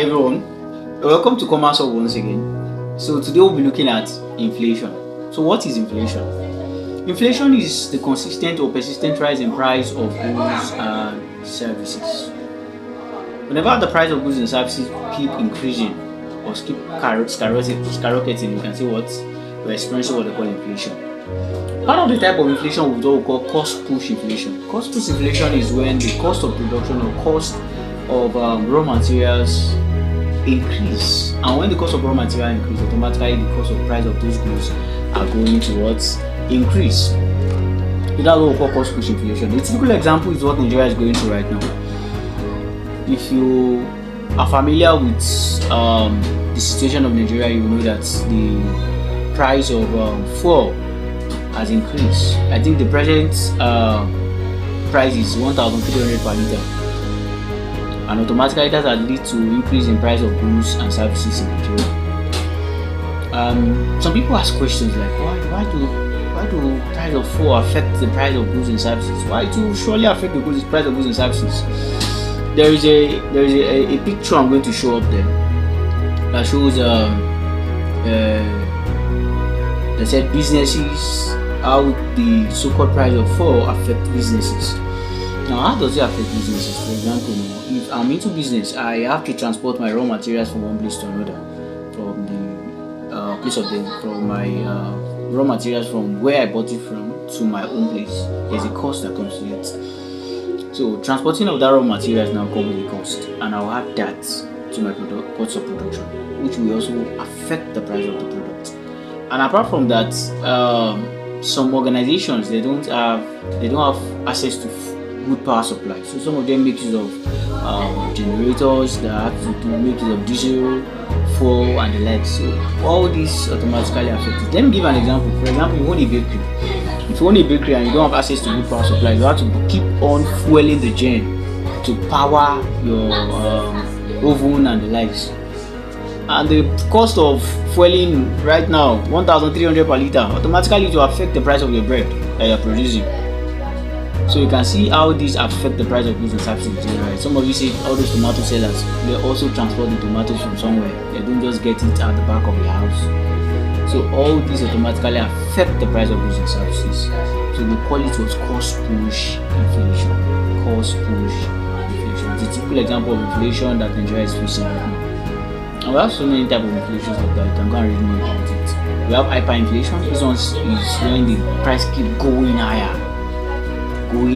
everyone, welcome to Commerce Hub once again. So today we'll be looking at inflation. So what is inflation? Inflation is the consistent or persistent rise in price of goods and services. Whenever the price of goods and services keep increasing or keep skyrocketing, you can say what we're experiencing what they call inflation. One of the type of inflation we call cost push inflation. Cost push inflation is when the cost of production or cost of raw materials increase, and when the cost of raw material increase, automatically the cost of price of those goods are going towards increase. So that's what we call cost push inflation. The typical example is what Nigeria is going through right now. If you are familiar with the situation of Nigeria, you know that the price of fuel has increased. I think the present price is 1,300 per liter, and automatically that has led to increase in price of goods and services in Nigeria. Some people ask questions like, why do price of fuel affect the price of goods and services? Why do surely affect the price of goods and services? There is a picture I'm going to show up there that shows they said businesses, how the so-called price of fuel affect businesses. Now, how does it affect businesses? For example, if I'm into business, I have to transport my raw materials from one place to another, from the place of from my raw materials from where I bought it from to my own place. There's a cost that comes to it. So transporting of that raw materials now comes with a cost, and I'll add that to my cost of production, which will also affect the price of the product. And apart from that, some organizations they don't have access to good power supply. So some of them make use of generators that have to make use of diesel, fuel, and the like. So all these automatically affect it. Let me give an example. For example, you own a bakery. If you own a bakery and you don't have access to good power supply, you have to keep on fueling the gen to power your oven and the likes. And the cost of fueling right now, 1,300 per liter, automatically to affect the price of your bread that you're producing. So you can see how these affect the price of goods and services in general. Some of you say all those tomato sellers, they also transport the tomatoes from somewhere. They don't just get it at the back of the house. So all these automatically affect the price of goods and services. So we call it cost push inflation. Cost push inflation. It's a typical example of inflation that Nigeria is facing right now. And we have so many types of inflations like that. You can go and read more about it. We have hyperinflation. This one is when the price keep going higher.